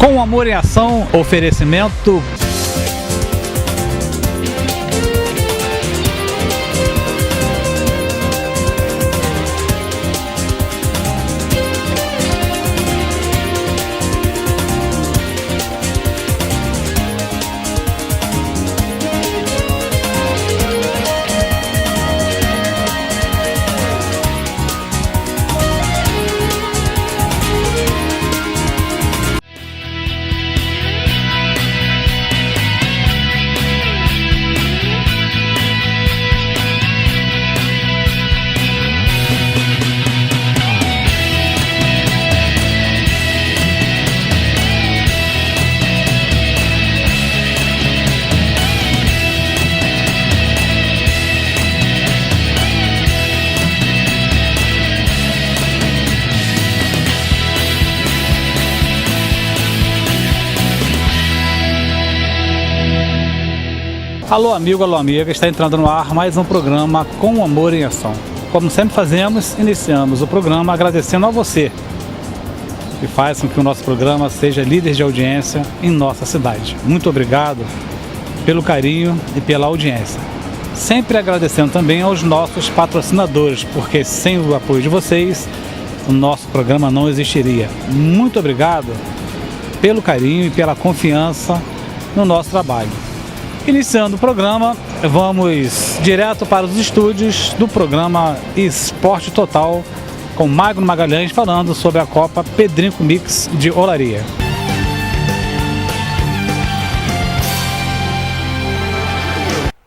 Com Amor em Ação, oferecimento... Alô amigo, alô amiga, está entrando no ar mais um programa Com Amor em Ação. Como sempre fazemos, iniciamos o programa agradecendo a você, que faz com que o nosso programa seja líder de audiência em nossa cidade. Muito obrigado pelo carinho e pela audiência. Sempre agradecendo também aos nossos patrocinadores, porque sem o apoio de vocês, o nosso programa não existiria. Muito obrigado pelo carinho e pela confiança no nosso trabalho. Iniciando o programa, vamos direto para os estúdios do programa Esporte Total com Magno Magalhães falando sobre a Copa Pedrinho Mix de Olaria.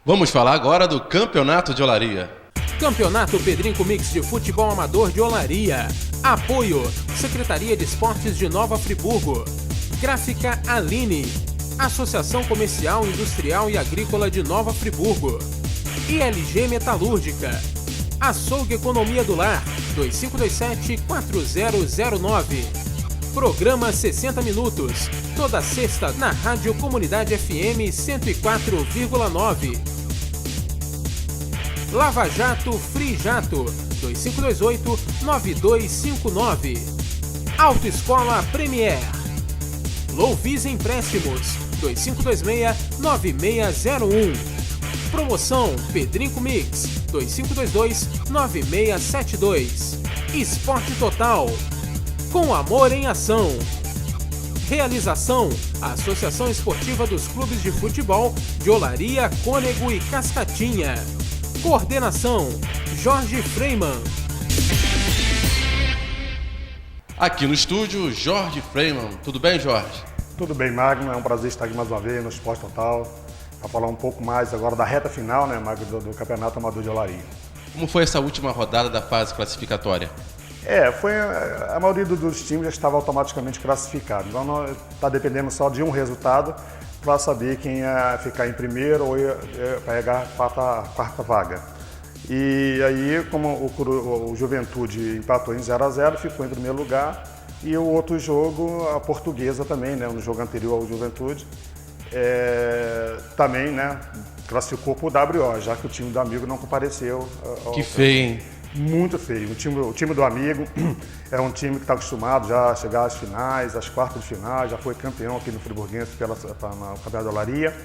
Vamos falar agora do Campeonato de Olaria. Campeonato Pedrinho Mix de Futebol Amador de Olaria. Apoio: Secretaria de Esportes de Nova Friburgo. Gráfica Aline. Associação Comercial, Industrial e Agrícola de Nova Friburgo. ILG Metalúrgica. Açougue Economia do Lar, 2527-4009. Programa 60 Minutos, toda sexta na Rádio Comunidade FM 104,9. Lava Jato Free Jato, 2528-9259. Autoescola Premier. Louvis Empréstimos, 2526-9601. Promoção Pedrinho Mix, 2522-9672. Esporte Total. Com Amor em Ação. Realização: Associação Esportiva dos Clubes de Futebol de Olaria, Cônego e Cascatinha. Coordenação: Jorge Freiman. Aqui no estúdio, Jorge Freiman. Tudo bem, Jorge? Tudo bem, Magno. É um prazer estar aqui mais uma vez no Esporte Total para falar um pouco mais agora da reta final, né, Magno, do Campeonato Amador de Olaria. Como foi essa última rodada da fase classificatória? A maioria dos times já estava automaticamente classificado. Então não está dependendo só de um resultado para saber quem ia ficar em primeiro ou ia pegar a quarta vaga. E aí, como o Juventude empatou em 0-0, ficou em primeiro lugar. E o outro jogo, a Portuguesa também, né, no jogo anterior ao Juventude, também, né, classificou para o WO, já que o time do Amigo não compareceu. Que feio, hein? Muito feio. O time do Amigo é um time que está acostumado já a chegar às finais, às quartas de final, já foi campeão aqui no Friburguense na Campeonato de Olaria,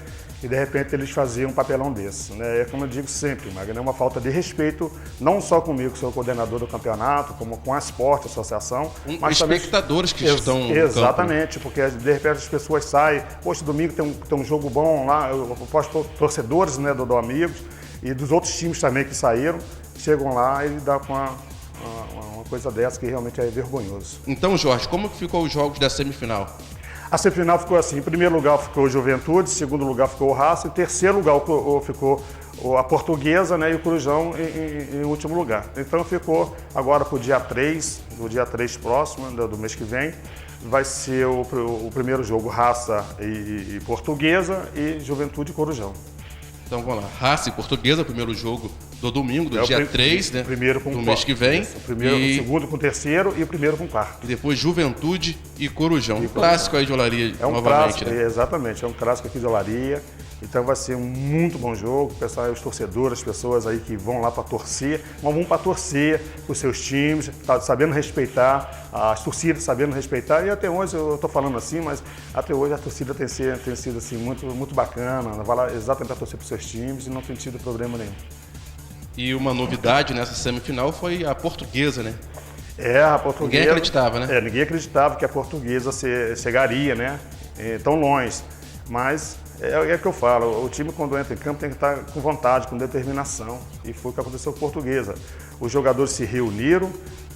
e de repente eles faziam um papelão desse, né? É como eu digo sempre, Magno, é uma falta de respeito, não só comigo, que sou o coordenador do campeonato, como com a Esporte, a associação. Mas espectadores também, que estão no exatamente, porque de repente as pessoas saem, poxa, domingo tem um jogo bom lá, eu posto torcedores, né, do Amigos e dos outros times também que saíram, chegam lá e dá com uma coisa dessa que realmente é vergonhoso. Então, Jorge, como que ficou os jogos da semifinal? A semifinal ficou assim: em primeiro lugar ficou o Juventude, em segundo lugar ficou o Raça, em terceiro lugar ficou a Portuguesa, né, e o Corujão em último lugar. Então ficou agora para o dia 3, próximo, do mês que vem, vai ser o primeiro jogo Raça e Portuguesa e Juventude e Corujão. Então vamos lá, Raça e Portuguesa, primeiro jogo do domingo, do dia 3, né? Primeiro com do mês que vem. Isso, o segundo com o terceiro e o primeiro com o quarto. E depois Juventude e Corujão. Um clássico aí de Olaria novamente, clássico, né? Exatamente, é um clássico aqui de Olaria. Então vai ser um muito bom jogo, pessoal, os torcedores, as pessoas aí que vão lá para torcer, mas vão para torcer os seus times, sabendo respeitar, as torcidas sabendo respeitar, e até hoje, eu estou falando assim, mas até hoje a torcida tem sido assim, muito bacana, vai lá exatamente para torcer para os seus times e não tem tido problema nenhum. E uma novidade nessa semifinal foi a Portuguesa, né? A Portuguesa... Ninguém acreditava, né? Ninguém acreditava que a Portuguesa chegaria, né? Tão longe, mas... É o que eu falo, o time quando entra em campo tem que estar com vontade, com determinação. E foi o que aconteceu com a Portuguesa. Os jogadores se reuniram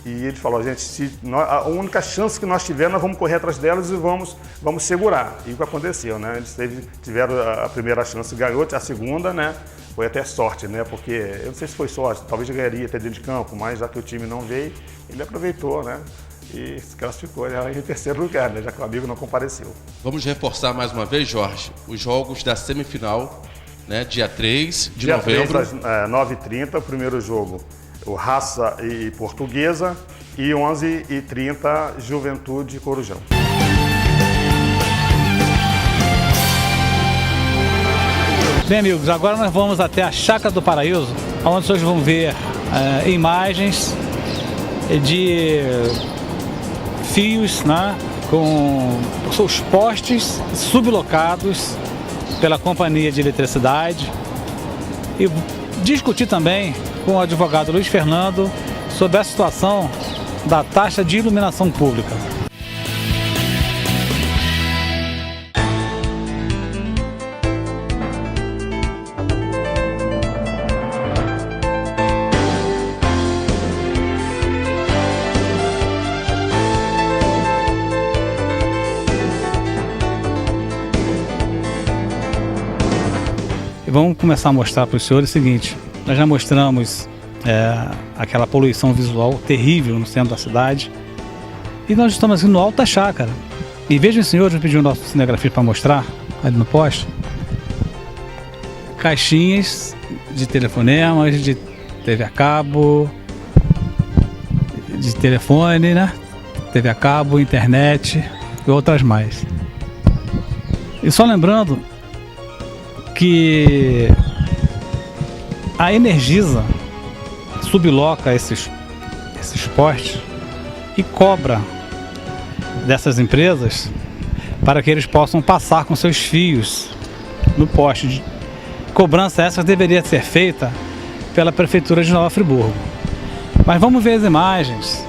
e ele falou, gente, a única chance que nós tivermos, nós vamos correr atrás delas e vamos segurar. E o que aconteceu, né? Eles tiveram a primeira chance, ganhou a segunda, né? Foi até sorte, né? Porque, eu não sei se foi sorte, talvez ganharia até dentro de campo, mas já que o time não veio, ele aproveitou, né? E se classificou em terceiro lugar, né? Já que o amigo não compareceu. Vamos reforçar mais uma vez, Jorge, os jogos da semifinal, né? Dia 3 de novembro. Dia 3 às 9h30, o primeiro jogo, o Raça e Portuguesa, e 11h30, Juventude e Corujão. Bem, amigos, agora nós vamos até a Chácara do Paraíso, onde vocês vão ver imagens de fios, né, com seus postes sublocados pela Companhia de Eletricidade, e discutir também com o advogado Luiz Fernando sobre a situação da taxa de iluminação pública. Vamos começar a mostrar para os senhores o seguinte: nós já mostramos aquela poluição visual terrível no centro da cidade, e nós estamos aqui no Alto da Chácara. E vejam os senhores, pediu o nosso cinegrafista para mostrar ali no poste caixinhas de telefonemas, de TV a cabo, de telefone, né? TV a cabo, internet e outras mais. E só lembrando que a Energisa subloca esses postes e cobra dessas empresas para que eles possam passar com seus fios no poste. Cobrança essa deveria ser feita pela Prefeitura de Nova Friburgo. Mas vamos ver as imagens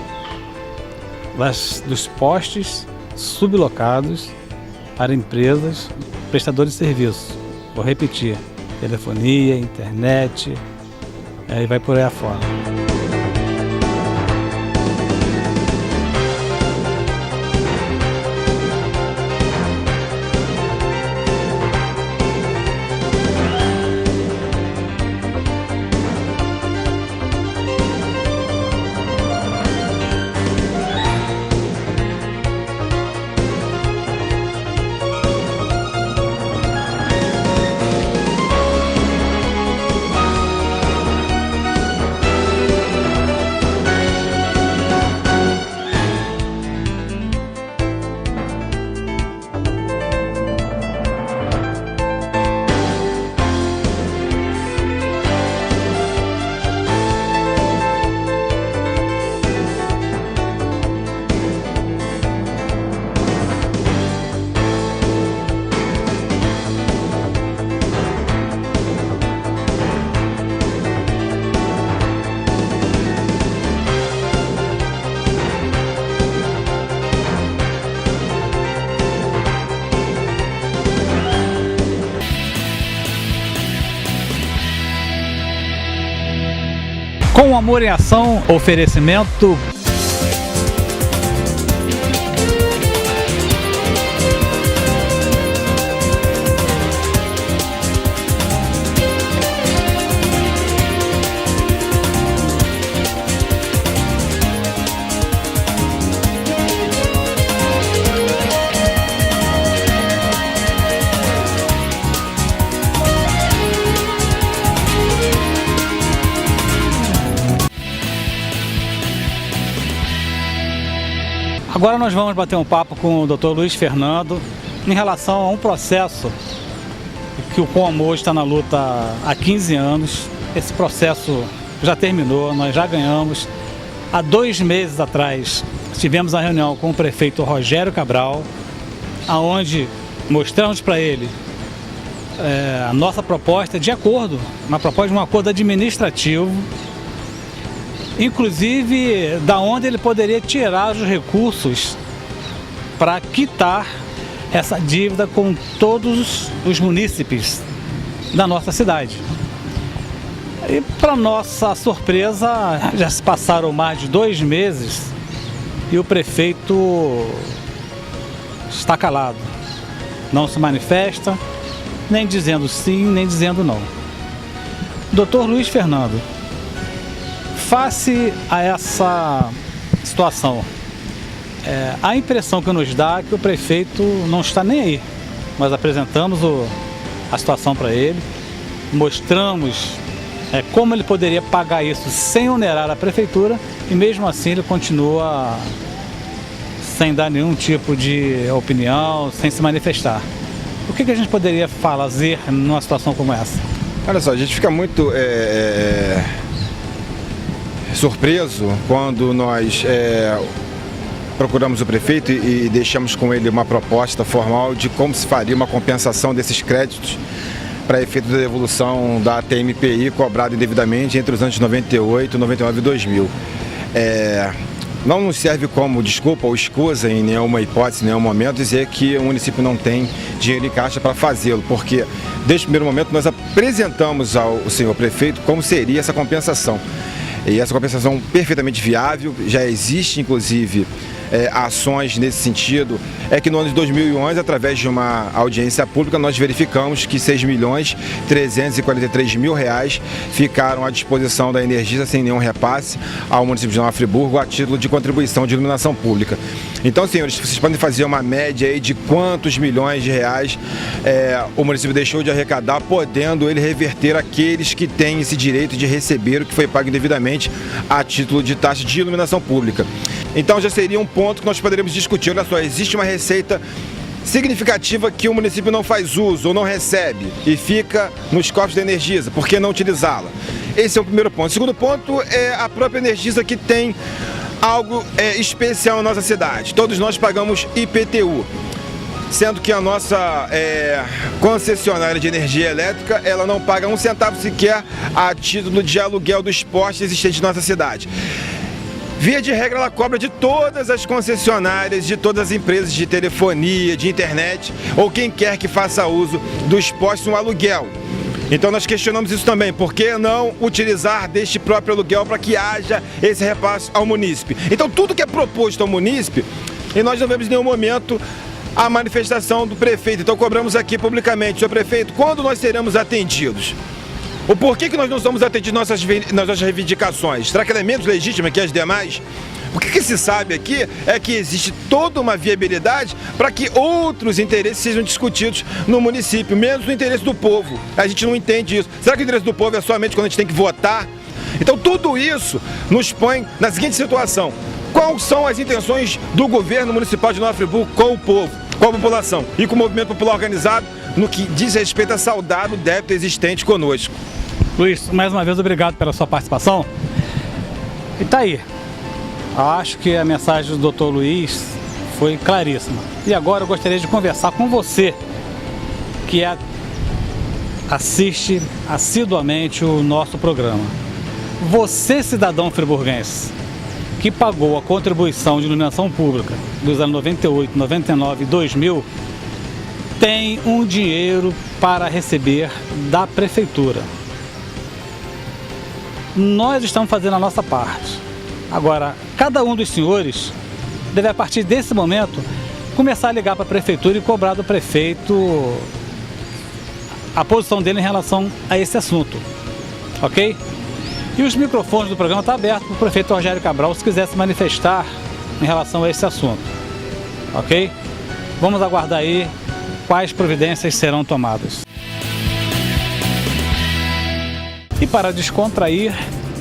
dos postes sublocados para empresas prestadoras de serviço. Vou repetir: telefonia, internet, e vai por aí afora. Com Amor em Ação, oferecimento Agora nós vamos bater um papo com o Dr. Luiz Fernando em relação a um processo que o Com Amor está na luta há 15 anos. Esse processo já terminou, nós já ganhamos. Há 2 meses atrás, tivemos uma reunião com o prefeito Rogério Cabral, onde mostramos para ele a nossa proposta de acordo, uma proposta de um acordo administrativo, inclusive da onde ele poderia tirar os recursos para quitar essa dívida com todos os munícipes da nossa cidade. E para nossa surpresa, já se passaram mais de 2 meses e o prefeito está calado, não se manifesta, nem dizendo sim, nem dizendo não. Doutor Luiz Fernando, face a essa situação, a impressão que nos dá é que o prefeito não está nem aí. Nós apresentamos a situação para ele, mostramos como ele poderia pagar isso sem onerar a prefeitura e mesmo assim ele continua sem dar nenhum tipo de opinião, sem se manifestar. O que a gente poderia fazer numa situação como essa? Olha só, a gente fica muito surpreso quando nós procuramos o prefeito e deixamos com ele uma proposta formal de como se faria uma compensação desses créditos para efeito da devolução da TMPI cobrada indevidamente entre os anos 98, 99 e 2000. Não nos serve como desculpa ou escusa em nenhuma hipótese, em nenhum momento, dizer que o município não tem dinheiro em caixa para fazê-lo, porque desde o primeiro momento nós apresentamos ao senhor prefeito como seria essa compensação. E essa compensação perfeitamente viável, já existe inclusive ações nesse sentido, que no ano de 2011, através de uma audiência pública, nós verificamos que R$6.343.000 ficaram à disposição da Energisa sem nenhum repasse ao município de Nova Friburgo a título de contribuição de iluminação pública. Então, senhores, vocês podem fazer uma média aí de quantos milhões de reais o município deixou de arrecadar, podendo ele reverter aqueles que têm esse direito de receber o que foi pago indevidamente a título de taxa de iluminação pública. Então já seria um ponto que nós poderíamos discutir. Olha só, existe uma receita significativa que o município não faz uso ou não recebe e fica nos cofres da Energisa, por que não utilizá-la? Esse é o primeiro ponto. O segundo ponto é a própria Energisa, que tem algo especial na nossa cidade. Todos nós pagamos IPTU, sendo que a nossa concessionária de energia elétrica, ela não paga 1 centavo sequer a título de aluguel dos postes existentes na nossa cidade. Via de regra, ela cobra de todas as concessionárias, de todas as empresas de telefonia, de internet, ou quem quer que faça uso dos postos, um aluguel. Então nós questionamos isso também, por que não utilizar deste próprio aluguel para que haja esse repasse ao munícipe? Então tudo que é proposto ao munícipe, e nós não vemos em nenhum momento a manifestação do prefeito. Então cobramos aqui publicamente, senhor prefeito, quando nós seremos atendidos? O porquê que nós não somos atendidos nas nossas reivindicações? Será que ela é menos legítima que as demais? O que se sabe aqui é que existe toda uma viabilidade para que outros interesses sejam discutidos no município, menos o interesse do povo. A gente não entende isso. Será que o interesse do povo é somente quando a gente tem que votar? Então tudo isso nos põe na seguinte situação: quais são as intenções do governo municipal de Nova Friburgo com o povo, com a população e com o movimento popular organizado no que diz respeito a saldar o débito existente conosco? Luiz, mais uma vez, obrigado pela sua participação. E tá aí. Acho que a mensagem do Dr. Luiz foi claríssima. E agora eu gostaria de conversar com você, que assiste assiduamente o nosso programa. Você, cidadão friburguense, que pagou a contribuição de iluminação pública dos anos 98, 99 e 2000, tem um dinheiro para receber da prefeitura. Nós estamos fazendo a nossa parte. Agora, cada um dos senhores deve, a partir desse momento, começar a ligar para a prefeitura e cobrar do prefeito a posição dele em relação a esse assunto, ok? E os microfones do programa estão abertos para o prefeito Rogério Cabral, se quiser se manifestar em relação a esse assunto, ok? Vamos aguardar aí quais providências serão tomadas. E para descontrair,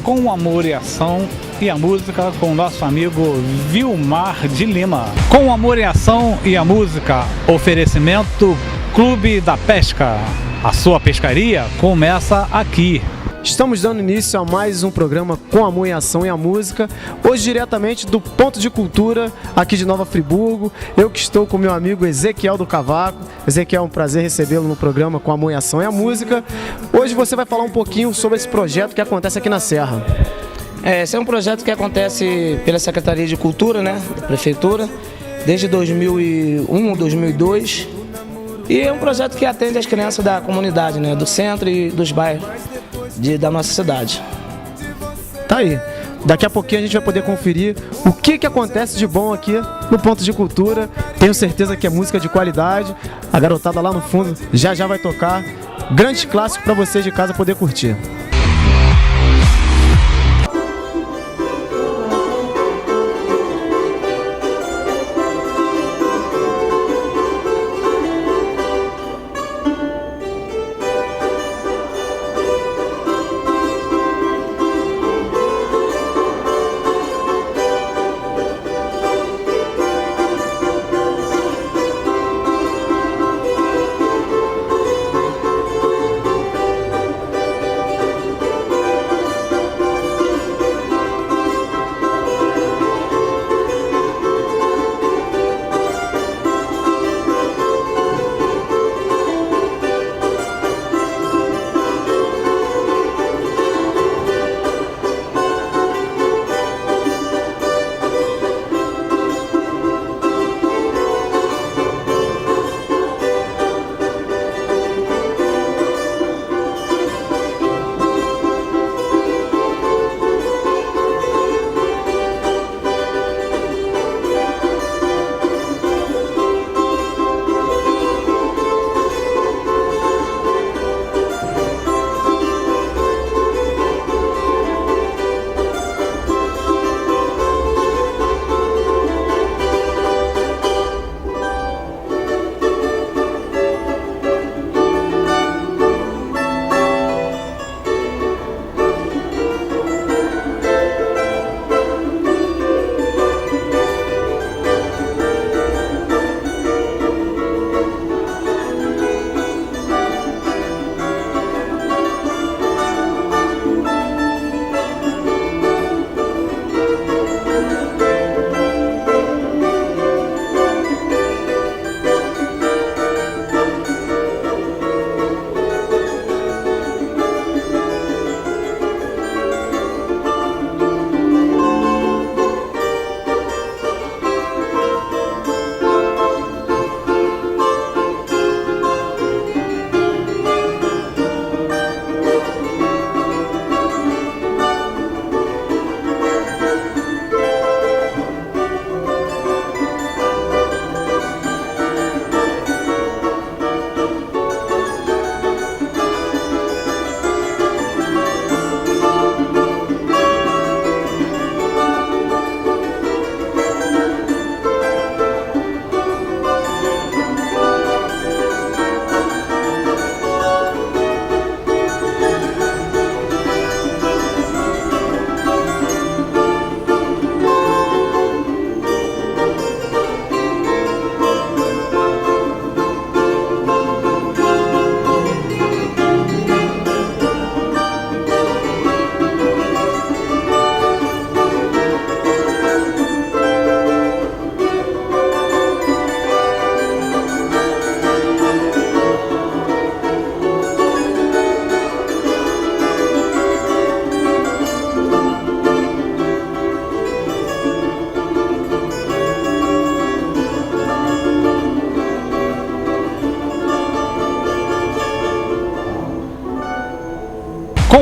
com amor e ação e a música, com o nosso amigo Vilmar de Lima. Com amor e ação e a música, oferecimento Clube da Pesca. A sua pescaria começa aqui. Estamos dando início a mais um programa Com Amor em Ação e a Música, hoje diretamente do Ponto de Cultura, aqui de Nova Friburgo. Eu que estou com meu amigo Ezequiel do Cavaco. Ezequiel, é um prazer recebê-lo no programa Com Amor em Ação e a Música. Hoje você vai falar um pouquinho sobre esse projeto que acontece aqui na Serra. Esse é um projeto que acontece pela Secretaria de Cultura, né, da Prefeitura, desde 2001, 2002. E é um projeto que atende as crianças da comunidade, né, do centro e dos bairros da nossa cidade. Tá aí. Daqui a pouquinho a gente vai poder conferir o que acontece de bom aqui no Ponto de Cultura. Tenho certeza que é música de qualidade. A garotada lá no fundo já vai tocar. Grande clássico para vocês de casa poder curtir.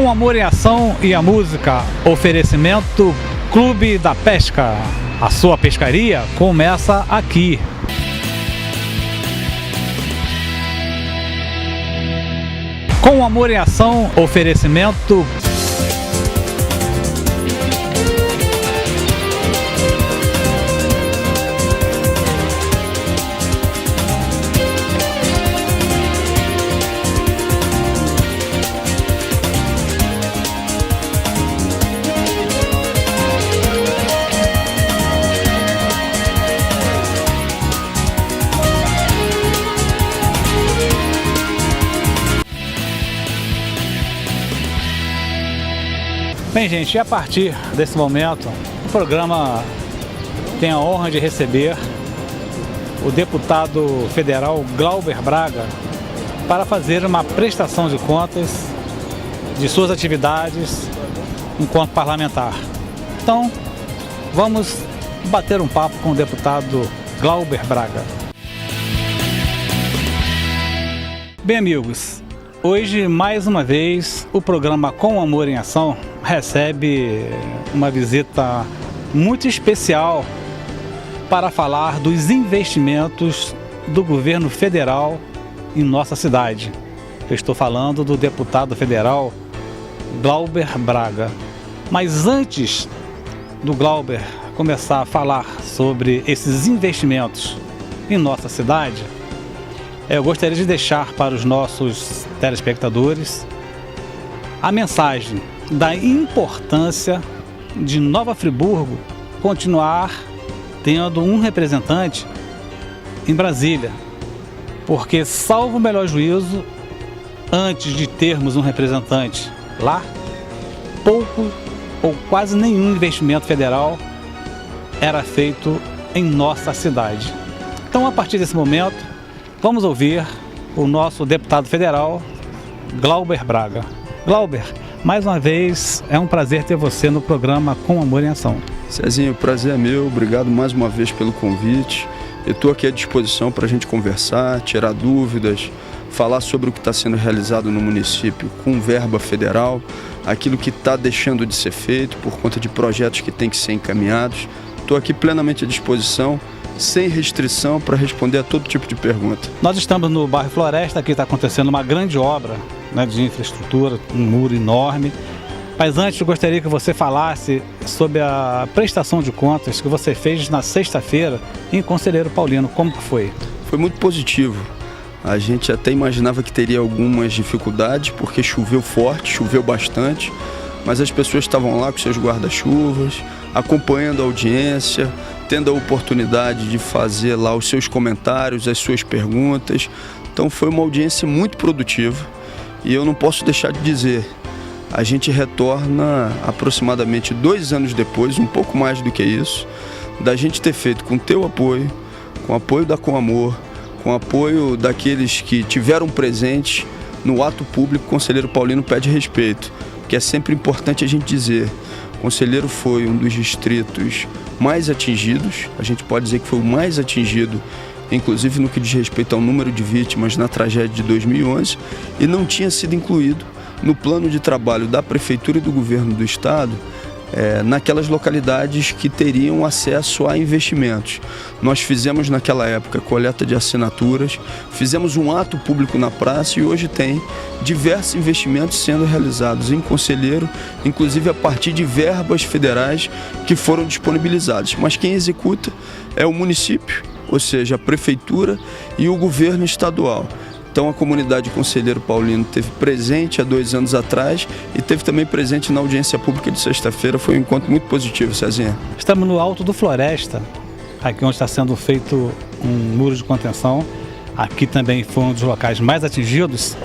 Com Amor em Ação e a Música, oferecimento Clube da Pesca. A sua pescaria começa aqui. Com Amor em Ação, oferecimento Bem, gente, e a partir desse momento, o programa tem a honra de receber o deputado federal Glauber Braga para fazer uma prestação de contas de suas atividades enquanto parlamentar. Então, vamos bater um papo com o deputado Glauber Braga. Bem, amigos, hoje, mais uma vez, o programa Com Amor em Ação recebe uma visita muito especial para falar dos investimentos do governo federal em nossa cidade. Eu estou falando do deputado federal Glauber Braga. Mas antes do Glauber começar a falar sobre esses investimentos em nossa cidade, eu gostaria de deixar para os nossos telespectadores a mensagem da importância de Nova Friburgo continuar tendo um representante em Brasília, porque, salvo o melhor juízo, antes de termos um representante lá, pouco ou quase nenhum investimento federal era feito em nossa cidade. Então, a partir desse momento, vamos ouvir o nosso deputado federal, Glauber Braga. Glauber, mais uma vez, é um prazer ter você no programa Com Amor em Ação. Cezinho, o prazer é meu, obrigado mais uma vez pelo convite. Eu estou aqui à disposição para a gente conversar, tirar dúvidas, falar sobre o que está sendo realizado no município com verba federal, aquilo que está deixando de ser feito por conta de projetos que têm que ser encaminhados. Estou aqui plenamente à disposição, sem restrição, para responder a todo tipo de pergunta. Nós estamos no bairro Floresta, aqui está acontecendo uma grande obra, né, de infraestrutura, um muro enorme. Mas antes eu gostaria que você falasse sobre a prestação de contas que você fez na sexta-feira em Conselheiro Paulino. Como que foi? Foi muito positivo. A gente até imaginava que teria algumas dificuldades, porque choveu forte, choveu bastante, mas as pessoas estavam lá com seus guarda-chuvas, acompanhando a audiência, tendo a oportunidade de fazer lá os seus comentários, as suas perguntas. Então foi uma audiência muito produtiva e eu não posso deixar de dizer, a gente retorna aproximadamente 2 anos depois, um pouco mais do que isso, da gente ter feito com teu apoio, com o apoio da Com Amor, com o apoio daqueles que tiveram presente no ato público. Conselheiro Paulino pede respeito, porque é sempre importante a gente dizer, Conselheiro foi um dos distritos mais atingidos, a gente pode dizer que foi o mais atingido, inclusive no que diz respeito ao número de vítimas na tragédia de 2011, e não tinha sido incluído no plano de trabalho da Prefeitura e do Governo do Estado, naquelas localidades que teriam acesso a investimentos. Nós fizemos naquela época coleta de assinaturas, fizemos um ato público na praça e hoje tem diversos investimentos sendo realizados em Conselheiro, inclusive a partir de verbas federais que foram disponibilizadas. Mas quem executa é o município, ou seja, a Prefeitura e o Governo Estadual. Então a comunidade Conselheiro Paulino teve presente há 2 anos atrás e teve também presente na audiência pública de sexta-feira. Foi um encontro muito positivo, Cezinha. Estamos no alto do Floresta, aqui onde está sendo feito um muro de contenção. Aqui também foi um dos locais mais atingidos.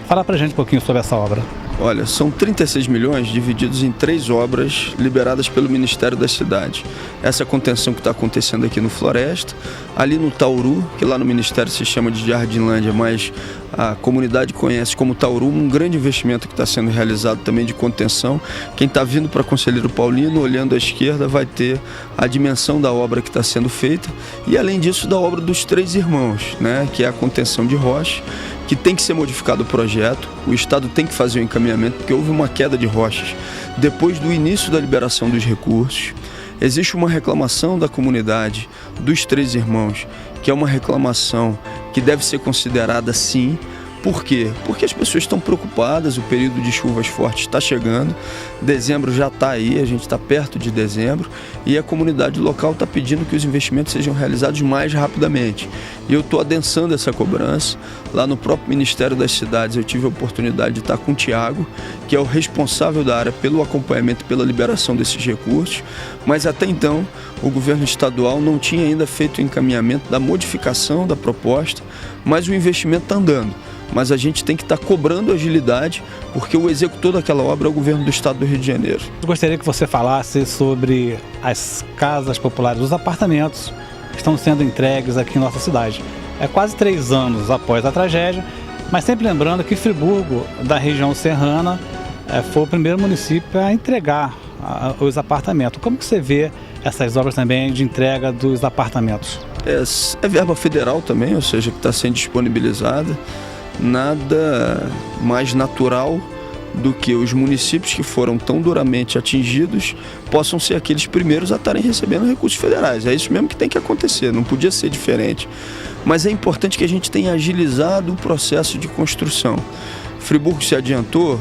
Fala pra gente um pouquinho sobre essa obra. Olha, são 36 milhões divididos em 3 obras liberadas pelo Ministério da Cidade. Essa contenção que está acontecendo aqui no Floresta, ali no Tauru, que lá no Ministério se chama de Jardinlândia, mas a comunidade conhece como Tauru, um grande investimento que está sendo realizado também de contenção. Quem está vindo para Conselheiro Paulino, olhando à esquerda, vai ter a dimensão da obra que está sendo feita e, além disso, da obra dos 3 irmãos, né, que é a contenção de rochas, que tem que ser modificado o projeto, o Estado tem que fazer o encaminhamento, porque houve uma queda de rochas depois do início da liberação dos recursos. Existe uma reclamação da comunidade dos 3 irmãos, que é uma reclamação que deve ser considerada sim. Por quê? Porque as pessoas estão preocupadas, o período de chuvas fortes está chegando, dezembro já está aí, a gente está perto de dezembro, e a comunidade local está pedindo que os investimentos sejam realizados mais rapidamente. E eu estou adensando essa cobrança. Lá no próprio Ministério das Cidades eu tive a oportunidade de estar com o Tiago, que é o responsável da área pelo acompanhamento e pela liberação desses recursos, mas até então o governo estadual não tinha ainda feito o encaminhamento da modificação da proposta, mas o investimento está andando. mas a gente tem que estar cobrando agilidade, porque o executor daquela obra é o governo do estado do Rio de Janeiro. Eu gostaria que você falasse sobre as casas populares, os apartamentos que estão sendo entregues aqui em nossa cidade. É quase 3 anos após a tragédia, mas sempre lembrando que Friburgo, da região serrana, foi o primeiro município a entregar os apartamentos. Como que você vê essas obras também de entrega dos apartamentos? É verba federal também, ou seja, que está sendo disponibilizada. Nada mais natural do que os municípios que foram tão duramente atingidos possam ser aqueles primeiros a estarem recebendo recursos federais. É isso mesmo que tem que acontecer, não podia ser diferente. Mas é importante que a gente tenha agilizado o processo de construção. Friburgo se adiantou,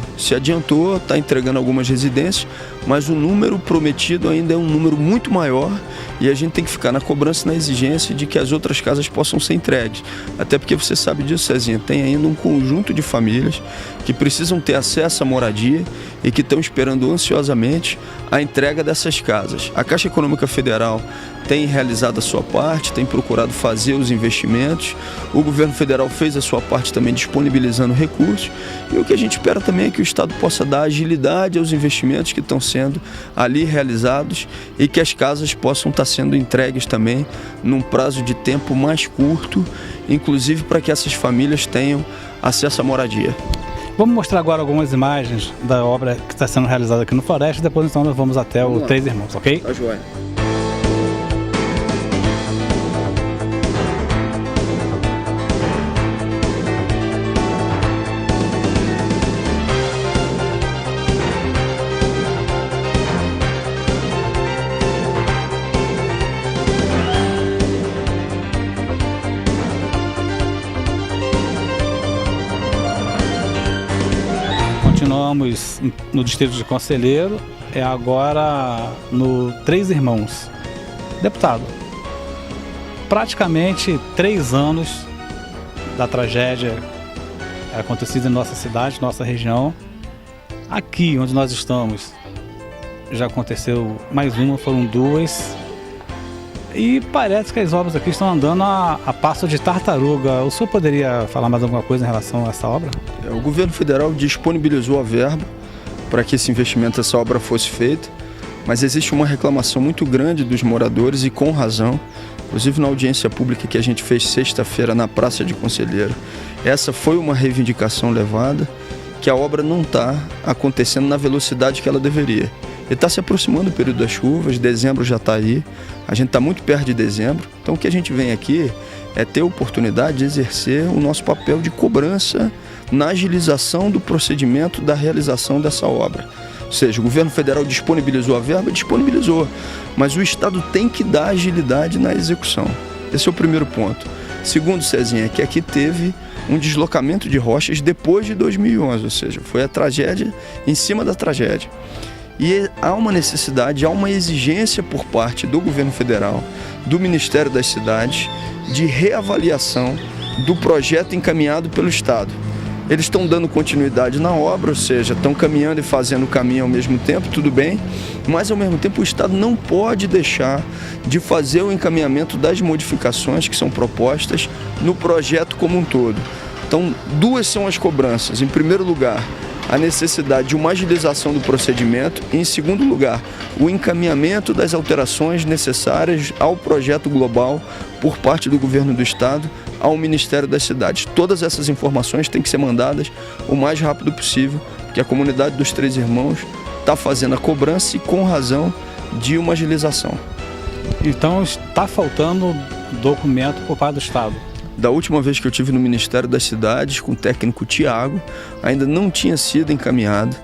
está entregando algumas residências, mas o número prometido ainda é um número muito maior e a gente tem que ficar na cobrança e na exigência de que as outras casas possam ser entregues. Até porque você sabe disso, Cezinha, tem ainda um conjunto de famílias que precisam ter acesso à moradia e que estão esperando ansiosamente a entrega dessas casas. A Caixa Econômica Federal tem realizado a sua parte, tem procurado fazer os investimentos. O governo federal fez a sua parte também disponibilizando recursos. E o que a gente espera também é que o Estado possa dar agilidade aos investimentos que estão sendo ali realizados e que as casas possam estar sendo entregues também num prazo de tempo mais curto, inclusive para que essas famílias tenham acesso à moradia. Vamos mostrar agora algumas imagens da obra que está sendo realizada aqui no Floresta, depois então nós vamos até o Três Irmãos, ok? Tá joia. Continuamos no distrito de Conselheiro, agora no Três Irmãos. Deputado, praticamente 3 anos da tragédia acontecida em nossa cidade, nossa região. Aqui onde nós estamos já aconteceu mais uma, foram 2. E parece que as obras aqui estão andando a passo de tartaruga. O senhor poderia falar mais alguma coisa em relação a essa obra? O governo federal disponibilizou a verba para que esse investimento, essa obra fosse feita, mas existe uma reclamação muito grande dos moradores e com razão. Inclusive na audiência pública que a gente fez sexta-feira na Praça de Conselheiro, essa foi uma reivindicação levada, que a obra não está acontecendo na velocidade que ela deveria. Ele está se aproximando do período das chuvas, dezembro já está aí, a gente está muito perto de dezembro, então o que a gente vem aqui é ter a oportunidade de exercer o nosso papel de cobrança na agilização do procedimento da realização dessa obra. Ou seja, o governo federal disponibilizou a verba, disponibilizou, mas o Estado tem que dar agilidade na execução. Esse é o primeiro ponto. Segundo, Cezinha, é que aqui teve um deslocamento de rochas depois de 2011, ou seja, foi a tragédia em cima da tragédia. E há uma necessidade, há uma exigência por parte do governo federal, do Ministério das Cidades, de reavaliação do projeto encaminhado pelo Estado. Eles estão dando continuidade na obra, ou seja, estão caminhando e fazendo o caminho ao mesmo tempo, tudo bem, mas ao mesmo tempo o Estado não pode deixar de fazer o encaminhamento das modificações que são propostas no projeto como um todo. Então, 2 são as cobranças. Em primeiro lugar, a necessidade de uma agilização do procedimento e, em segundo lugar, o encaminhamento das alterações necessárias ao projeto global por parte do governo do Estado ao Ministério das Cidades. Todas essas informações têm que ser mandadas o mais rápido possível, porque a comunidade dos Três Irmãos está fazendo a cobrança e com razão de uma agilização. Então está faltando documento por parte do Estado. Da última vez que eu estive no Ministério das Cidades com o técnico Tiago, ainda não tinha sido encaminhado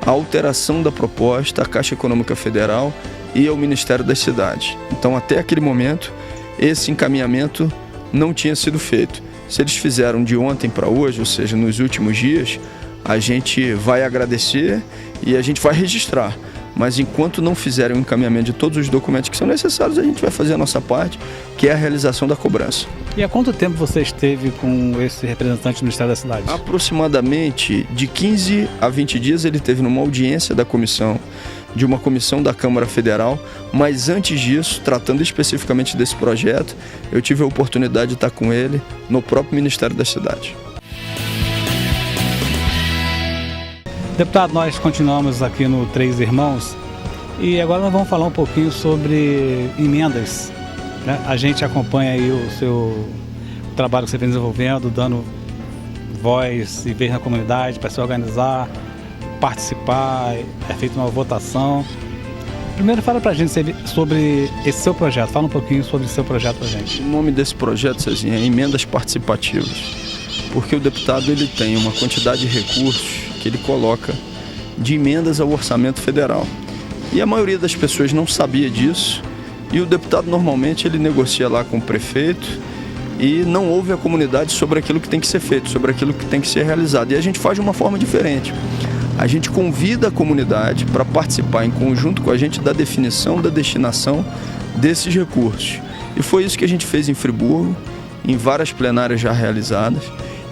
a alteração da proposta à Caixa Econômica Federal e ao Ministério das Cidades. Então, até aquele momento, esse encaminhamento não tinha sido feito. Se eles fizeram de ontem para hoje, ou seja, nos últimos dias, a gente vai agradecer e a gente vai registrar. Mas enquanto não fizerem o encaminhamento de todos os documentos que são necessários, a gente vai fazer a nossa parte, que é a realização da cobrança. E há quanto tempo você esteve com esse representante do Ministério da Cidade? Aproximadamente de 15 a 20 dias ele esteve numa audiência de uma comissão da Câmara Federal, mas antes disso, tratando especificamente desse projeto, eu tive a oportunidade de estar com ele no próprio Ministério da Cidade. Deputado, nós continuamos aqui no Três Irmãos e agora nós vamos falar um pouquinho sobre emendas, né? A gente acompanha aí o seu trabalho que você vem desenvolvendo, dando voz e vez na comunidade para se organizar, participar, é feita uma votação. Primeiro fala pra gente sobre esse seu projeto, fala um pouquinho sobre o seu projeto pra gente. O nome desse projeto, Cezinha, é Emendas Participativas, porque o deputado ele tem uma quantidade de recursos que ele coloca de emendas ao orçamento federal. E a maioria das pessoas não sabia disso, e o deputado normalmente ele negocia lá com o prefeito e não ouve a comunidade sobre aquilo que tem que ser feito, sobre aquilo que tem que ser realizado. E a gente faz de uma forma diferente. A gente convida a comunidade para participar em conjunto com a gente da definição, da destinação desses recursos. E foi isso que a gente fez em Friburgo, em várias plenárias já realizadas.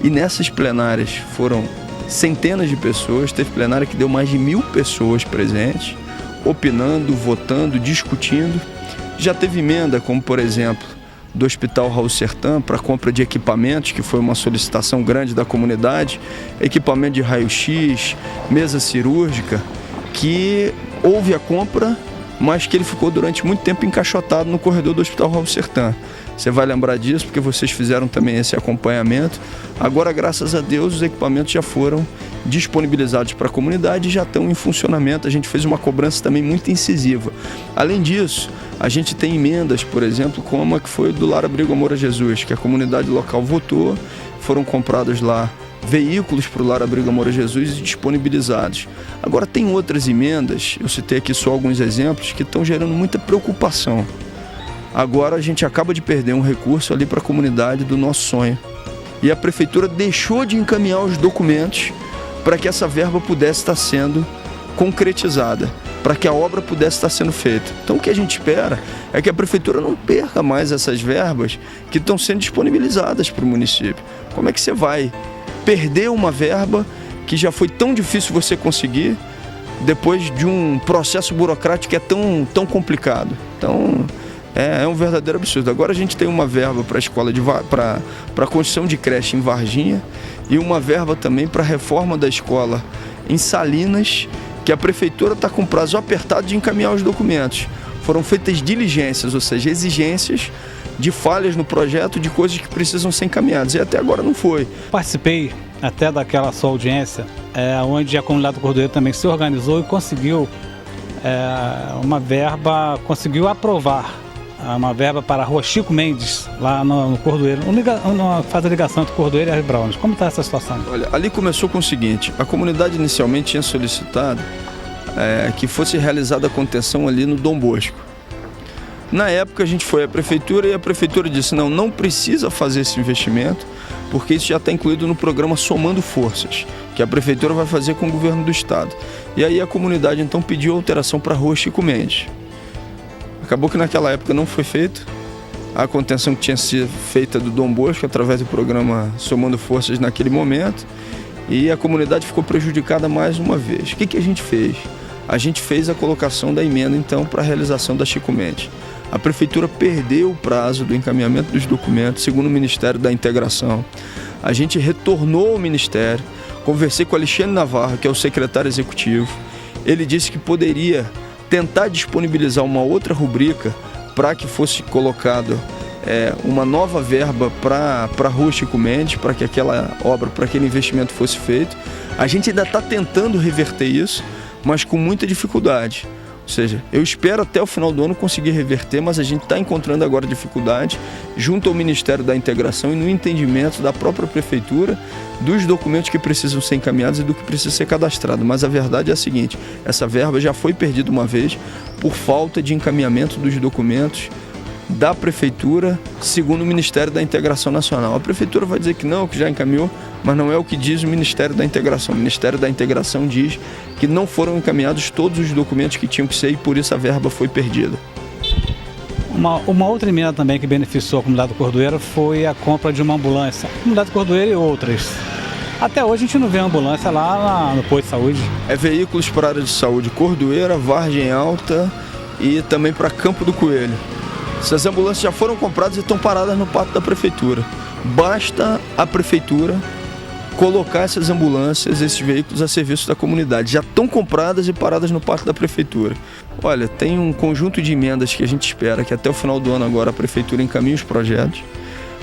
E nessas plenárias foram centenas de pessoas, teve plenária que deu mais de 1.000 pessoas presentes, opinando, votando, discutindo. Já teve emenda, como por exemplo, do Hospital Raul Sertã para compra de equipamentos, que foi uma solicitação grande da comunidade, equipamento de raio-x, mesa cirúrgica, que houve a compra, mas que ele ficou durante muito tempo encaixotado no corredor do Hospital Raul Sertã. Você vai lembrar disso porque vocês fizeram também esse acompanhamento. Agora, graças a Deus, os equipamentos já foram disponibilizados para a comunidade e já estão em funcionamento. A gente fez uma cobrança também muito incisiva. Além disso, a gente tem emendas, por exemplo, como a que foi do Lar Abrigo Amor a Jesus, que a comunidade local votou, foram comprados lá veículos para o Lar Abrigo Amor a Jesus e disponibilizados. Agora tem outras emendas, eu citei aqui só alguns exemplos, que estão gerando muita preocupação. Agora a gente acaba de perder um recurso ali para a comunidade do nosso sonho. E a prefeitura deixou de encaminhar os documentos para que essa verba pudesse estar sendo concretizada, para que a obra pudesse estar sendo feita. Então o que a gente espera é que a prefeitura não perca mais essas verbas que estão sendo disponibilizadas para o município. Como é que você vai perder uma verba que já foi tão difícil você conseguir depois de um processo burocrático que é tão complicado? Então é um verdadeiro absurdo. Agora a gente tem uma verba para a escola para a construção de creche em Varginha e uma verba também para a reforma da escola em Salinas, que a prefeitura está com prazo apertado de encaminhar os documentos. Foram feitas diligências, ou seja, exigências de falhas no projeto, de coisas que precisam ser encaminhadas, e até agora não foi. Participei até daquela sua audiência, onde a comunidade do Cordoeiro também se organizou e conseguiu uma verba, conseguiu aprovar uma verba para a rua Chico Mendes, lá no Cordoeiro, faz a ligação entre Cordoeiro e as Browns. Como está essa situação? Olha, ali começou com o seguinte: a comunidade inicialmente tinha solicitado que fosse realizada a contenção ali no Dom Bosco. Na época a gente foi à prefeitura e a prefeitura disse: não precisa fazer esse investimento, porque isso já está incluído no programa Somando Forças, que a prefeitura vai fazer com o governo do estado. E aí a comunidade então pediu alteração para a rua Chico Mendes. Acabou que naquela época não foi feito a contenção que tinha sido feita do Dom Bosco através do programa Somando Forças naquele momento, e a comunidade ficou prejudicada mais uma vez. O que a gente fez? A gente fez a colocação da emenda então para a realização da Chico Mendes. A prefeitura perdeu o prazo do encaminhamento dos documentos, segundo o Ministério da Integração. A gente retornou ao Ministério, conversei com o Alexandre Navarro, que é o secretário executivo. Ele disse que poderia tentar disponibilizar uma outra rubrica para que fosse colocado uma nova verba para a rua Chico Mendes, para que aquela obra, para aquele investimento fosse feito. A gente ainda está tentando reverter isso, mas com muita dificuldade. Ou seja, eu espero até o final do ano conseguir reverter, mas a gente está encontrando agora dificuldade junto ao Ministério da Integração e no entendimento da própria Prefeitura dos documentos que precisam ser encaminhados e do que precisa ser cadastrado. Mas a verdade é a seguinte: essa verba já foi perdida uma vez por falta de encaminhamento dos documentos da Prefeitura, segundo o Ministério da Integração Nacional. A Prefeitura vai dizer que não, que já encaminhou, mas não é o que diz o Ministério da Integração. O Ministério da Integração diz que não foram encaminhados todos os documentos que tinham que ser e por isso a verba foi perdida. Uma outra emenda também que beneficiou a comunidade do Cordoeiro foi a compra de uma ambulância. A comunidade do Cordoeiro e outras. Até hoje a gente não vê ambulância lá no posto de saúde. É veículos para a área de saúde Cordoeira, Vargem Alta e também para Campo do Coelho. Essas ambulâncias já foram compradas e estão paradas no pátio da prefeitura. Basta a prefeitura colocar essas ambulâncias, esses veículos a serviço da comunidade. Já estão compradas e paradas no pátio da prefeitura. Olha, tem um conjunto de emendas que a gente espera que até o final do ano agora a prefeitura encaminhe os projetos.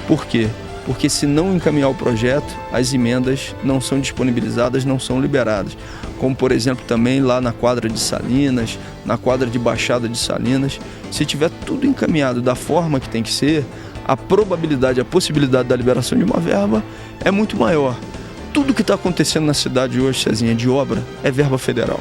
Por quê? Porque se não encaminhar o projeto, as emendas não são disponibilizadas, não são liberadas. Como, por exemplo, também lá na quadra de Salinas, na quadra de Baixada de Salinas. Se tiver tudo encaminhado da forma que tem que ser, a probabilidade, a possibilidade da liberação de uma verba é muito maior. Tudo que está acontecendo na cidade hoje, Cezinha, de obra, é verba federal.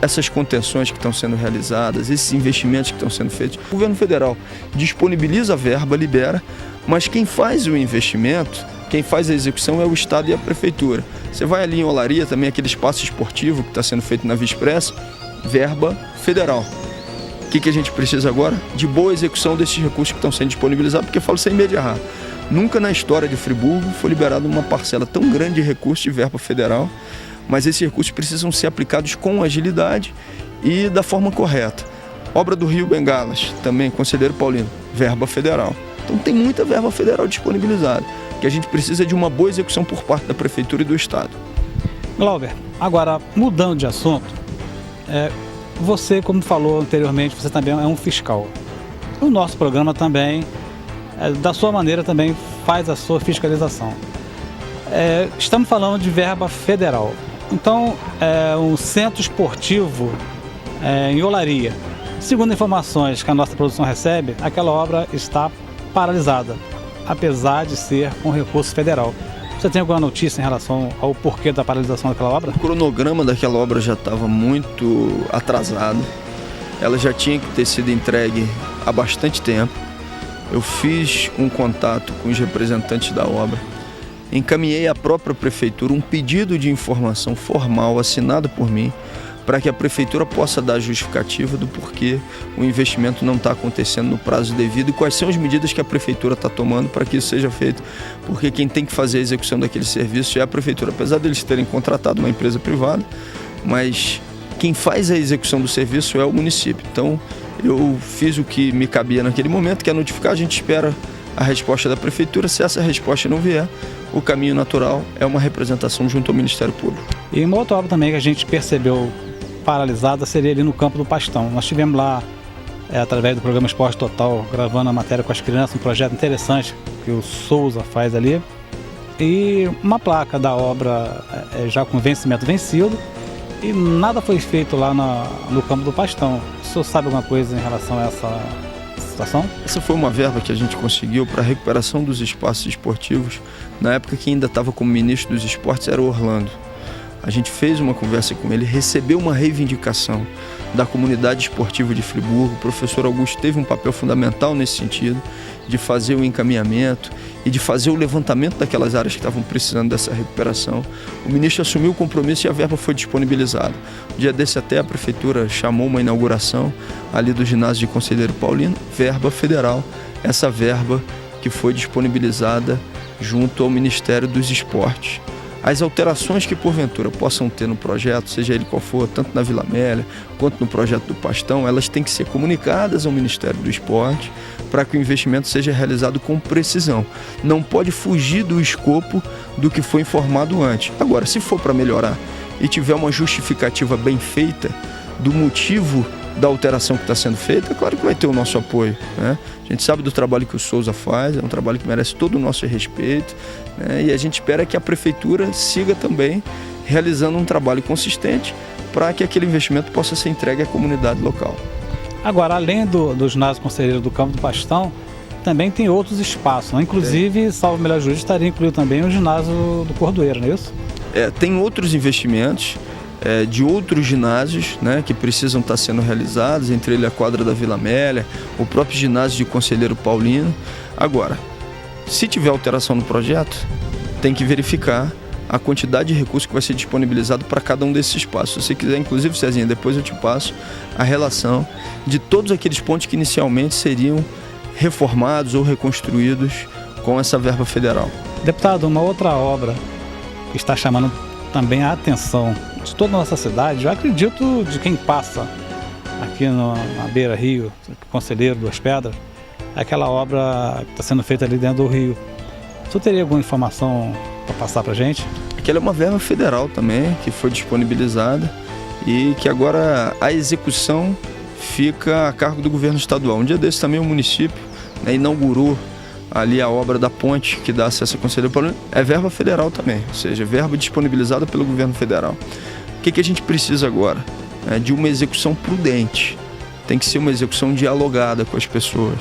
Essas contenções que estão sendo realizadas, esses investimentos que estão sendo feitos, o governo federal disponibiliza a verba, libera, mas quem faz o investimento, quem faz a execução é o Estado e a Prefeitura. Você vai ali em Olaria, também aquele espaço esportivo que está sendo feito na Via Expressa, verba federal. O que a gente precisa agora? De boa execução desses recursos que estão sendo disponibilizados, porque eu falo sem medo de errar. Nunca na história de Friburgo foi liberada uma parcela tão grande de recursos de verba federal, mas esses recursos precisam ser aplicados com agilidade e da forma correta. Obra do Rio Bengalas, também, Conselheiro Paulino, verba federal. Então tem muita verba federal disponibilizada, que a gente precisa de uma boa execução por parte da Prefeitura e do Estado. Glauber, agora mudando de assunto, você, como falou anteriormente, você também é um fiscal. O nosso programa também, da sua maneira, também faz a sua fiscalização. Estamos falando de verba federal. Então, um centro esportivo em Olaria, segundo informações que a nossa produção recebe, aquela obra está paralisada, apesar de ser com recurso federal. Você tem alguma notícia em relação ao porquê da paralisação daquela obra? O cronograma daquela obra já estava muito atrasado. Ela já tinha que ter sido entregue há bastante tempo. Eu fiz um contato com os representantes da obra. Encaminhei à própria prefeitura um pedido de informação formal assinado por mim para que a prefeitura possa dar justificativa do porquê o investimento não está acontecendo no prazo devido e quais são as medidas que a prefeitura está tomando para que isso seja feito, porque quem tem que fazer a execução daquele serviço é a prefeitura, apesar deles terem contratado uma empresa privada, mas quem faz a execução do serviço é o município. Então eu fiz o que me cabia naquele momento, que é notificar, a gente espera a resposta da prefeitura. Se essa resposta não vier, o caminho natural é uma representação junto ao Ministério Público. E uma outra obra também que a gente percebeu paralisada seria ali no Campo do Pastão. Nós tivemos lá, através do programa Esporte Total, gravando a matéria com as crianças, um projeto interessante que o Souza faz ali, e uma placa da obra já com vencimento vencido, e nada foi feito lá no Campo do Pastão. O senhor sabe alguma coisa em relação a essa situação? Essa foi uma verba que a gente conseguiu para a recuperação dos espaços esportivos. Na época que ainda estava como ministro dos esportes era o Orlando. A gente fez uma conversa com ele, recebeu uma reivindicação da comunidade esportiva de Friburgo. O professor Augusto teve um papel fundamental nesse sentido, de fazer o encaminhamento e de fazer o levantamento daquelas áreas que estavam precisando dessa recuperação. O ministro assumiu o compromisso e a verba foi disponibilizada. Um dia desse até a prefeitura chamou uma inauguração ali do ginásio de Conselheiro Paulino, verba federal, essa verba que foi disponibilizada junto ao Ministério dos Esportes. As alterações que porventura possam ter no projeto, seja ele qual for, tanto na Vila Amélia quanto no projeto do Pastão, elas têm que ser comunicadas ao Ministério do Esporte para que o investimento seja realizado com precisão. Não pode fugir do escopo do que foi informado antes. Agora, se for para melhorar e tiver uma justificativa bem feita do motivo da alteração que está sendo feita, é claro que vai ter o nosso apoio, né? A gente sabe do trabalho que o Souza faz, é um trabalho que merece todo o nosso respeito, né? E a gente espera que a prefeitura siga também realizando um trabalho consistente para que aquele investimento possa ser entregue à comunidade local. Agora, além do ginásio Conselheiro do Campo do Pastão, também tem outros espaços, né? Inclusive, salvo melhor juízo, estaria incluído também o ginásio do Cordoeiro, não é isso? Tem outros investimentos de outros ginásios, né, que precisam estar sendo realizados, entre eles a quadra da Vila Amélia, o próprio ginásio de Conselheiro Paulino. Agora, se tiver alteração no projeto, tem que verificar a quantidade de recursos que vai ser disponibilizado para cada um desses espaços. Se você quiser, inclusive, Cezinha, depois eu te passo a relação de todos aqueles pontos que inicialmente seriam reformados ou reconstruídos com essa verba federal. Deputado, uma outra obra que está chamando também a atenção de toda a nossa cidade, eu acredito de quem passa aqui na Beira Rio, Conselheiro, Duas Pedras, aquela obra que está sendo feita ali dentro do rio. O senhor teria alguma informação para passar para a gente? Aquela é uma verba federal também, que foi disponibilizada e que agora a execução fica a cargo do governo estadual. Um dia desse também o município, né, inaugurou ali a obra da ponte que dá acesso ao Conselheiro Paulino. É verba federal também, ou seja, verba disponibilizada pelo governo federal. O que a gente precisa agora? De uma execução prudente. Tem que ser uma execução dialogada com as pessoas.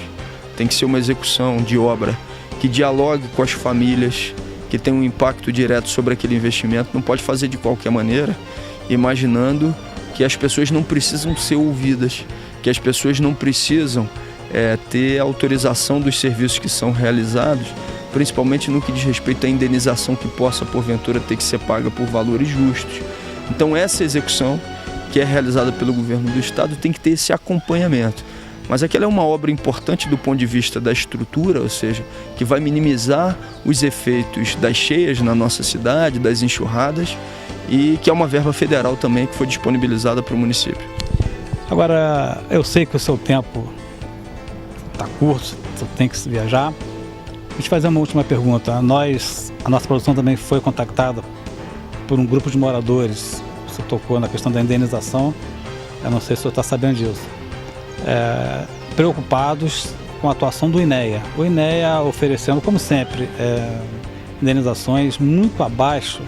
Tem que ser uma execução de obra que dialogue com as famílias, que tem um impacto direto sobre aquele investimento. Não pode fazer de qualquer maneira, imaginando que as pessoas não precisam ser ouvidas, que as pessoas não precisam ter autorização dos serviços que são realizados, principalmente no que diz respeito à indenização que possa, porventura, ter que ser paga por valores justos. Então essa execução, que é realizada pelo governo do estado, tem que ter esse acompanhamento. Mas aquela é uma obra importante do ponto de vista da estrutura, ou seja, que vai minimizar os efeitos das cheias na nossa cidade, das enxurradas, e que é uma verba federal também que foi disponibilizada para o município. Agora, eu sei que o seu tempo está curto, você tem que viajar. Deixa eu te fazer uma última pergunta. A nossa produção também foi contactada por um grupo de moradores. Você tocou na questão da indenização, eu não sei se você está sabendo disso. Preocupados com a atuação do INEA. O INEA oferecendo, como sempre, indenizações muito abaixo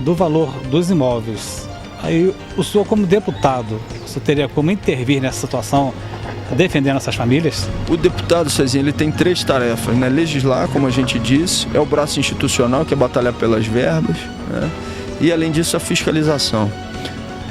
do valor dos imóveis. Aí o senhor, como deputado, você teria como intervir nessa situação, defendendo essas famílias? O deputado, Cezinha, ele tem 3 tarefas, né? Legislar, como a gente disse, é o braço institucional, que é batalhar pelas verbas, né? E além disso a fiscalização.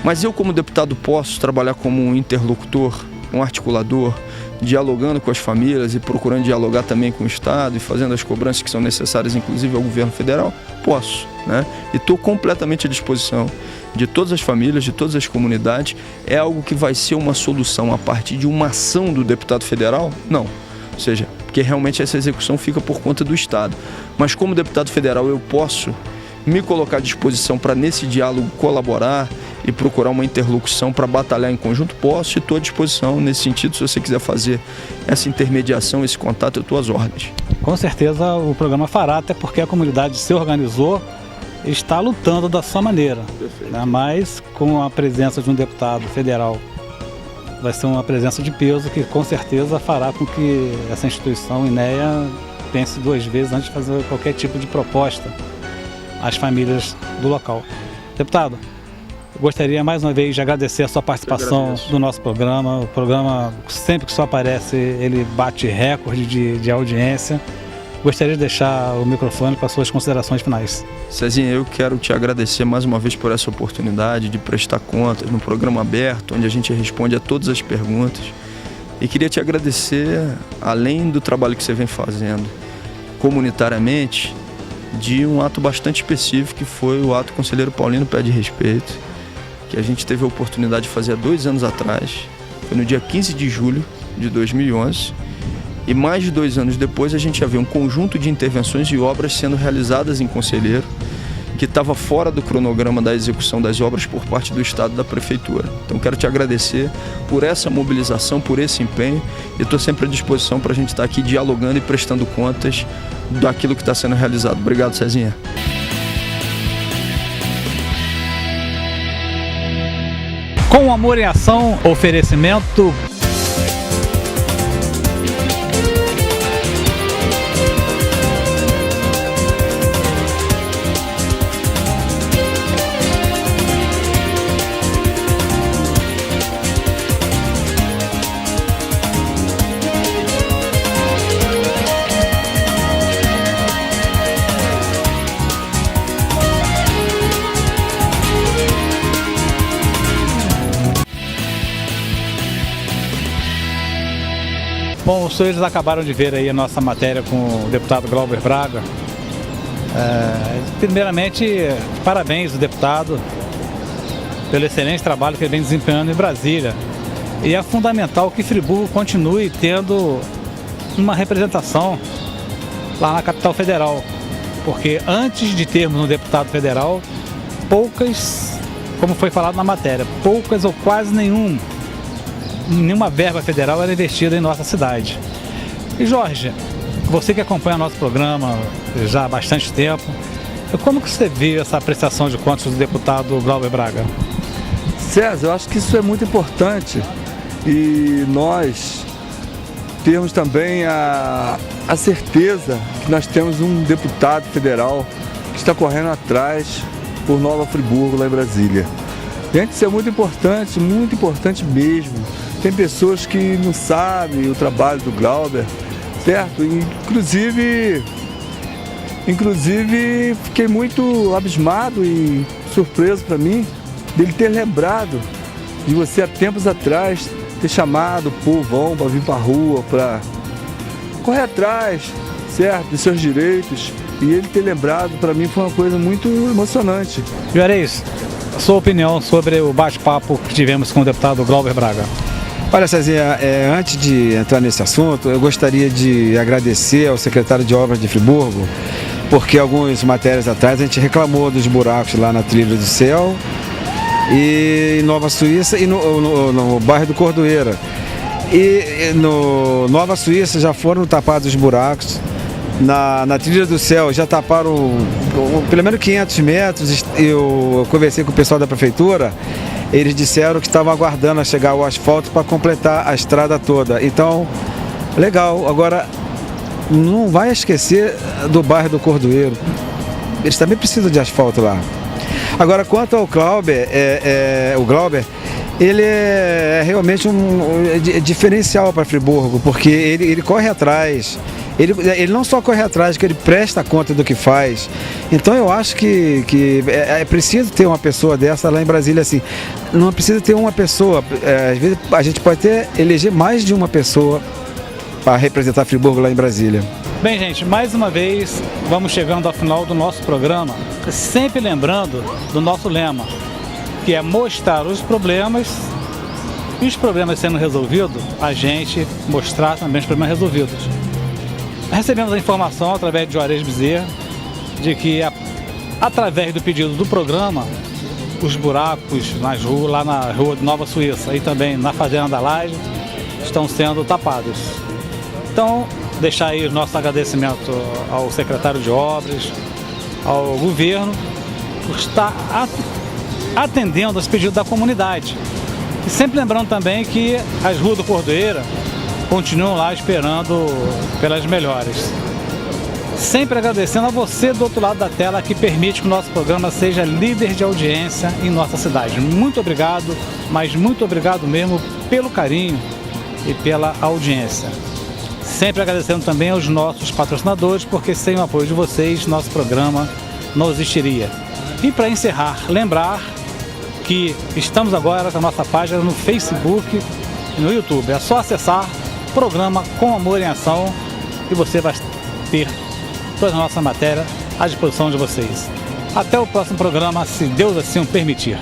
Mas eu, como deputado, posso trabalhar como um interlocutor, um articulador, dialogando com as famílias e procurando dialogar também com o Estado e fazendo as cobranças que são necessárias, inclusive ao governo federal? Posso, né? E estou completamente à disposição de todas as famílias, de todas as comunidades. É algo que vai ser uma solução a partir de uma ação do deputado federal? Não. Ou seja, porque realmente essa execução fica por conta do Estado. Mas como deputado federal eu posso me colocar à disposição para nesse diálogo colaborar e procurar uma interlocução para batalhar em conjunto? Posso e estou à disposição nesse sentido. Se você quiser fazer essa intermediação, esse contato, eu estou às ordens. Com certeza o programa fará, até porque a comunidade se organizou e está lutando da sua maneira, né? Mas com a presença de um deputado federal vai ser uma presença de peso que com certeza fará com que essa instituição, INEA, pense 2 vezes antes de fazer qualquer tipo de proposta às famílias do local. Deputado, eu gostaria mais uma vez de agradecer a sua participação no nosso programa. O programa, sempre que só aparece, ele bate recorde de audiência. Gostaria de deixar o microfone para as suas considerações finais. Cezinha, eu quero te agradecer mais uma vez por essa oportunidade de prestar contas no programa aberto, onde a gente responde a todas as perguntas. E queria te agradecer, além do trabalho que você vem fazendo comunitariamente, de um ato bastante específico, que foi o ato Conselheiro Paulino Pede Respeito, que a gente teve a oportunidade de fazer há 2 anos atrás. Foi no dia 15 de julho de 2011. E mais de 2 anos depois a gente já vê um conjunto de intervenções e obras sendo realizadas em Conselheiro, que estava fora do cronograma da execução das obras por parte do Estado e da Prefeitura. Então quero te agradecer por essa mobilização, por esse empenho, e estou sempre à disposição para a gente estar aqui dialogando e prestando contas daquilo que está sendo realizado. Obrigado, Cezinha. Com Amor em Ação, oferecimento Bom, os senhores acabaram de ver aí a nossa matéria com o deputado Glauber Braga. Primeiramente, parabéns ao deputado pelo excelente trabalho que ele vem desempenhando em Brasília. E é fundamental que Friburgo continue tendo uma representação lá na capital federal, porque antes de termos um deputado federal, poucas, como foi falado na matéria, poucas ou quase nenhuma verba federal era investida em nossa cidade. E Jorge, você que acompanha nosso programa já há bastante tempo, Como que você viu essa apreciação de contas do deputado Glauber Braga? César, eu acho que isso é muito importante e nós temos também a certeza que nós temos um deputado federal que está correndo atrás por Nova Friburgo, lá em Brasília. Gente, isso é muito importante mesmo. Tem pessoas que não sabem o trabalho do Glauber, certo? Inclusive, fiquei muito abismado e surpreso para mim dele ter lembrado de você há tempos atrás ter chamado o povão para vir para a rua, para correr atrás, certo, dos seus direitos. E ele ter lembrado, para mim, foi uma coisa muito emocionante. Juarez, sua opinião sobre o bate-papo que tivemos com o deputado Glauber Braga? Olha, Cezinha, antes de entrar nesse assunto, eu gostaria de agradecer ao secretário de Obras de Friburgo, porque algumas matérias atrás a gente reclamou dos buracos lá na Trilha do Céu e em Nova Suíça e no bairro do Cordoeira. E no Nova Suíça já foram tapados os buracos. Na Trilha do Céu já taparam pelo menos 500 metros. Eu conversei com o pessoal da prefeitura, eles disseram que estavam aguardando a chegar o asfalto para completar a estrada toda. Então, legal. Agora, não vai esquecer do bairro do Cordoeiro. Eles também precisam de asfalto lá. Agora, quanto ao Glauber, o Glauber, ele é realmente um diferencial para Friburgo, porque ele corre atrás. Ele não só corre atrás, que ele presta conta do que faz. Então eu acho que é preciso ter uma pessoa dessa lá em Brasília, assim. Não precisa ter uma pessoa, às vezes a gente pode até eleger mais de uma pessoa para representar Friburgo lá em Brasília. Bem, gente, mais uma vez vamos chegando ao final do nosso programa, sempre lembrando do nosso lema, que é mostrar os problemas e os problemas sendo resolvidos, a gente mostrar também os problemas resolvidos. Recebemos a informação através de Juarez Bezerra de que, através do pedido do programa, os buracos nas ruas, lá na rua de Nova Suíça e também na Fazenda da Laje estão sendo tapados. Então, deixar aí o nosso agradecimento ao secretário de Obras, ao governo, por estar atendendo aos pedidos da comunidade. E sempre lembrando também que as ruas do Cordoeira continuam lá esperando pelas melhores. Sempre agradecendo a você do outro lado da tela que permite que o nosso programa seja líder de audiência em nossa cidade. Muito obrigado, mas muito obrigado mesmo pelo carinho e pela audiência. Sempre agradecendo também aos nossos patrocinadores, porque sem o apoio de vocês, nosso programa não existiria. E para encerrar, lembrar que estamos agora com a nossa página no Facebook e no YouTube. É só acessar Programa Com Amor em Ação e você vai ter toda a nossa matéria à disposição de vocês. Até o próximo programa, se Deus assim o permitir.